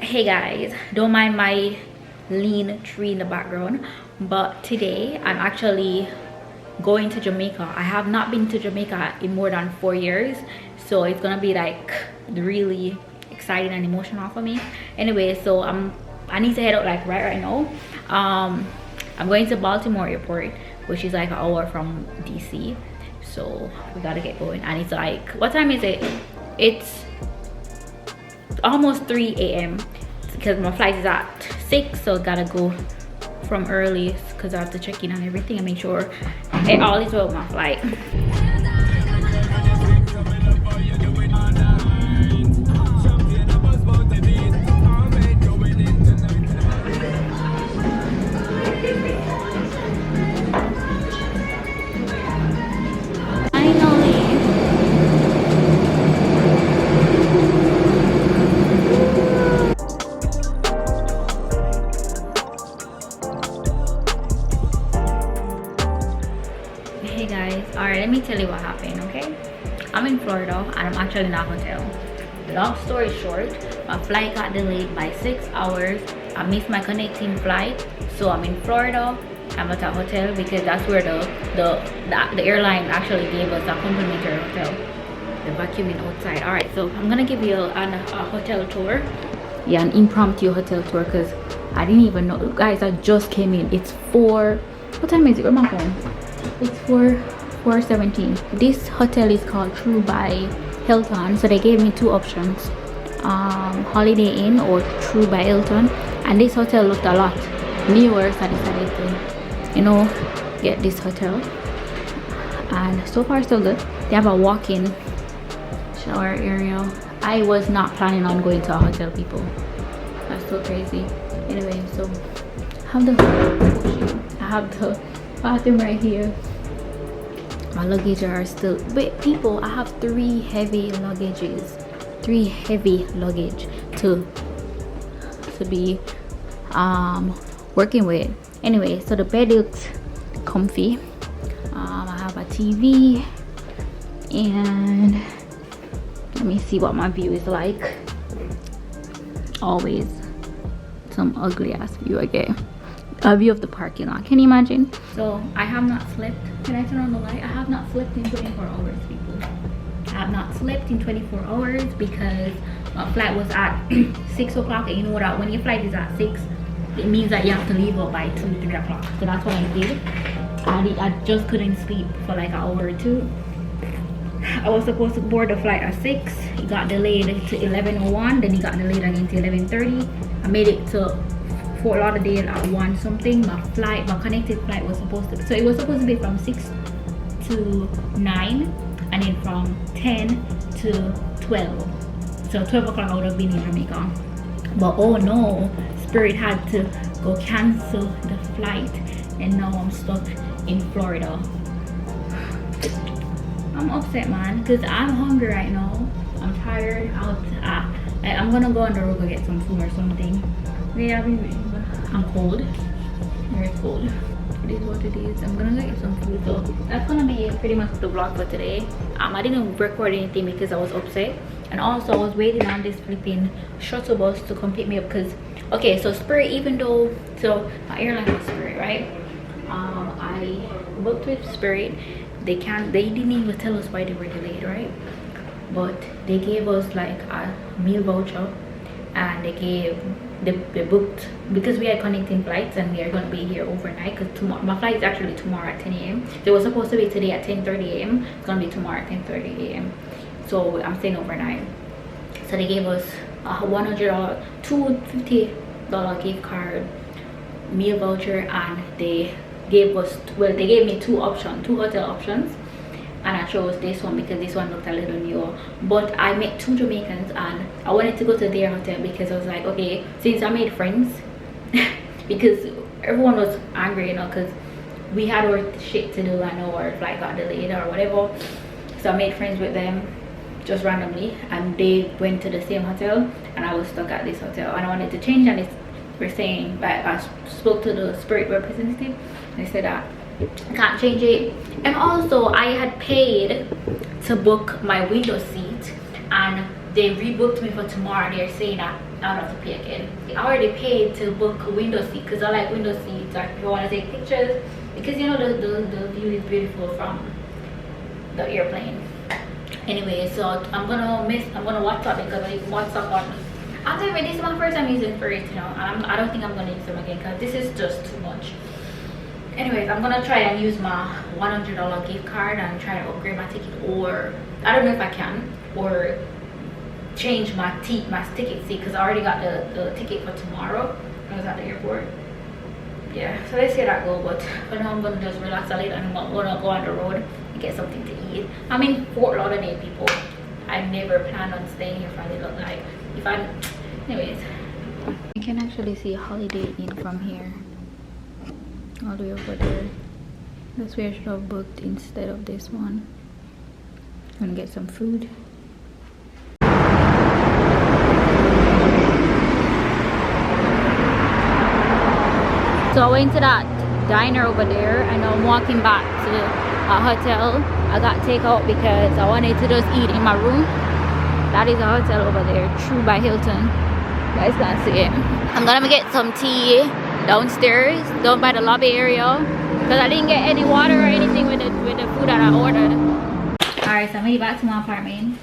Hey guys, don't mind my lean tree in the background, but today I'm actually going to Jamaica. I have not been to Jamaica in more than 4 years, so it's gonna be like really exciting and emotional for me. Anyway, so I need to head out like right now. I'm going to Baltimore airport, which is like an hour from DC, so we gotta get going. And it's like, what time is it? It's almost 3 a.m. because my flight is at 6, so gotta go from early because I have to check in and everything and make sure all is well with my flight. Hey guys, alright, let me tell you what happened. Okay, I'm in Florida and I'm actually in a hotel. Long story short, my flight got delayed by 6 hours. I missed my connecting flight, so I'm in Florida. I'm at a hotel because that's where the airline actually gave us a complimentary hotel. The vacuuming outside. Alright, so I'm gonna give you a hotel tour. Yeah, an impromptu hotel tour because I didn't even know. Guys, I just came in. It's 4. What time is it? Where's my phone? It's 4:17. This hotel is called True by Hilton, so they gave me 2 options, Holiday Inn or True by Hilton, and this hotel looked a lot newer, so I decided to get this hotel. And so far so good. They have a walk-in shower area. I was not planning on going to a hotel, people. That's so crazy. Anyway, so I have the bathroom right here. My luggage are still, wait people, I have 3 heavy luggages, 3 heavy luggage to be working with. Anyway, so the bed looks comfy. I have a TV, and let me see what my view is like. Always some ugly ass view I get. A view of the parking lot, can you imagine? So I have not slept. Can I turn on the light? I have not slept in 24 hours, people. I have not slept in 24 hours because my flight was at 6 o'clock, and you know what, when your flight is at 6, it means that you have to leave out by 2-3 o'clock. So that's what I did. I just couldn't sleep for like an hour or 2. I was supposed to board the flight at 6. It got delayed to 11:01, then it got delayed again to 11:30. I made it to Fort Lauderdale at 1 something. My connected flight was supposed to, so it was supposed to be from 6 to 9, and then from 10 to 12. So 12 o'clock I would have been in Jamaica. But oh no, Spirit had to go cancel the flight, and now I'm stuck in Florida. I'm upset, man, because I'm hungry right now. I'm tired. I'm gonna go on the road to get some food or something. Yeah, I'm cold. Very cold. It is what it is. I'm gonna get some food. So that's gonna be pretty much the vlog for today. I didn't record anything because I was upset, and also I was waiting on this flipping shuttle bus to come pick me up. Because okay, so Spirit, even though, so my airline was Spirit, right? I booked with Spirit. They didn't even tell us why they were delayed, right? But they gave us like a meal voucher, and they booked, because we had connecting flights and we are going to be here overnight, because tomorrow my flight is actually tomorrow at 10 a.m. They were supposed to be today at 10:30 a.m. It's going to be tomorrow at 10:30 a.m. so I'm staying overnight. So they gave us a $100 $250 gift card, meal voucher, and they gave me 2 hotel options, and I chose this one because this one looked a little newer. But I met 2 Jamaicans and I wanted to go to their hotel because I was like, okay, since I made friends because everyone was angry, because we had our shit to do and our flight got delayed or whatever. So I made friends with them just randomly, and they went to the same hotel and I was stuck at this hotel, and I wanted to change, and we're saying, like, I spoke to the Spirit representative. They said that I can't change it. And also I had paid to book my window seat, and they rebooked me for tomorrow. They're saying that I don't have to pay again. I already paid to book a window seat because I like window seats. Like if you want to take pictures, because you know the view is beautiful from the airplane. Anyway, so I'm gonna WhatsApp because I WhatsApp on. I'll tell you, this is my first time using for it, you know. I don't think I'm gonna use them again because this is just too much. Anyways, I'm gonna try and use my $100 gift card and try to upgrade my ticket, or I don't know if I can, or change my ticket seat because I already got the ticket for tomorrow. I was at the airport. Yeah, so let's see how that go. But for now, I'm gonna just relax a little and I'm gonna go on the road and get something to eat. I'm in Fort Lauderdale, people. I never planned on staying here for a little. Like, if I, anyways, you can actually see Holiday Inn from here, all the way over there. That's where I should have booked instead of this one. I'm gonna get some food. So I went to that diner over there and I'm walking back to a hotel. I got takeout because I wanted to just eat in my room. That is a hotel over there, True by Hilton. You guys can't see it. I'm gonna get some tea downstairs, down by the lobby area, because I didn't get any water or anything with the food that I ordered. Alright, so I made it back to my apartment.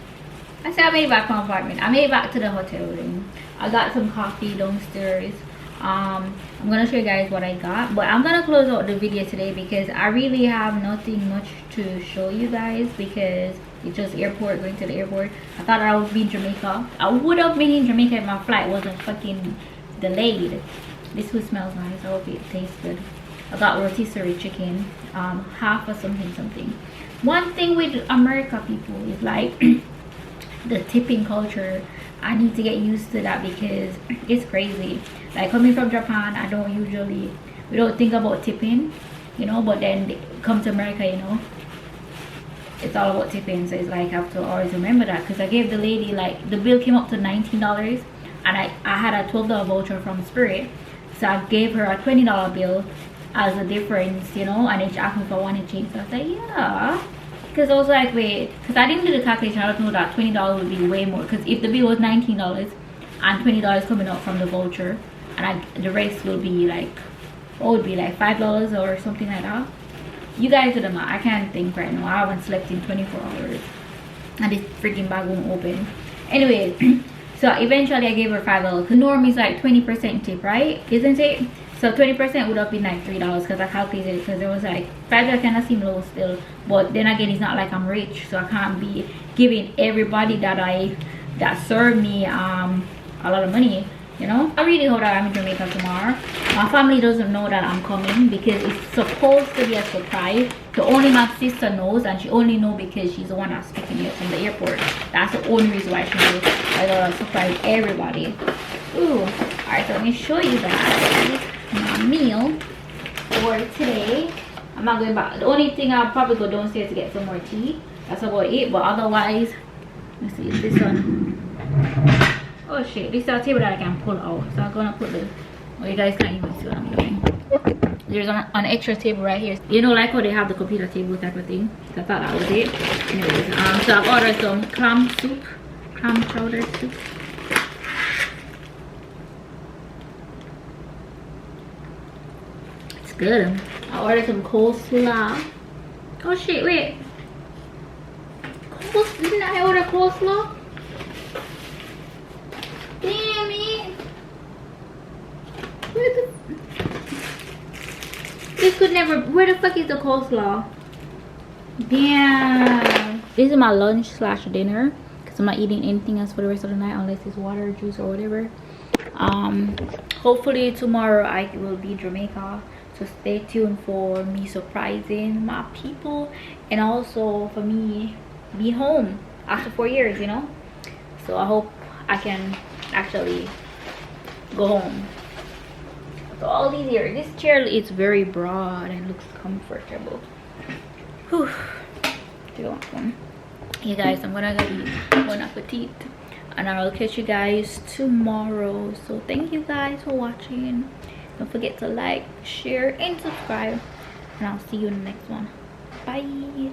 I said I made it back to my apartment. I made it back to the hotel room. I got some coffee downstairs. I'm gonna show you guys what I got, but I'm gonna close out the video today because I really have nothing much to show you guys because it's just airport, going to the airport. I thought I would be in Jamaica. I would have been in Jamaica if my flight wasn't fucking delayed. This food smells nice. I hope it tastes good. I got rotisserie chicken, half of something. One thing with America, people, is like the tipping culture. I need to get used to that because it's crazy. Like coming from Japan, we don't think about tipping, you know, but then come to America, you know, it's all about tipping. So it's like I have to always remember that, because I gave the lady, like, the bill came up to $19 and I had a $12 voucher from Spirit, so I gave her a $20 bill as a difference, you know, and then she asked me if I wanted change. So I was like, yeah, because I was like, wait, because I didn't do the calculation. I don't know that $20 would be way more, because if the bill was $19 and $20 coming out from the voucher, and the rest will be like, what would be like $5 or something like that. You guys do the math. I can't think right now. I haven't slept in 24 hours and this freaking bag won't open. Anyway, so eventually I gave her $5 because norm is like 20% tip, right? Isn't it? So 20% would have been like $3 because I calculated it, because it was like $5 kind of seem low still, but then again it's not like I'm rich, so I can't be giving everybody that served me a lot of money, you know. I really hope that I'm in Jamaica tomorrow. My family doesn't know that I'm coming because it's supposed to be a surprise. So only my sister knows, and she only knows because she's the one that's picking me up from the airport. That's the only reason why she knows. I gotta surprise everybody. Ooh, alright, so let me show you guys my meal for today. I'm not going back. The only thing I'll probably go downstairs to get some more tea. That's about it. But otherwise, let's see, this one. Oh shit, this is a table that I can pull out. So I'm gonna put the, well, you guys can't even see what I'm doing. There's an extra table right here. You know, like how they have the computer table type of thing. So I thought that was it. Anyways, so I've ordered some clam chowder soup. It's good. I ordered some coleslaw. Oh shit, wait. Didn't I order coleslaw? Damn it. This could never. Where the fuck is the coleslaw? Damn. This is my lunch / dinner, because I'm not eating anything else for the rest of the night unless it's water, juice, or whatever. Hopefully tomorrow I will be in Jamaica, so stay tuned for me surprising my people, and also for me be home after 4 years, you know. So I hope I can actually go home. So all these here, this chair is very broad and looks comfortable. Whew. Do you want one? Hey guys, I'm gonna go eat. Bon appetit, and I'll catch you guys tomorrow. So thank you guys for watching. Don't forget to like, share, and subscribe, and I'll see you in the next one. Bye.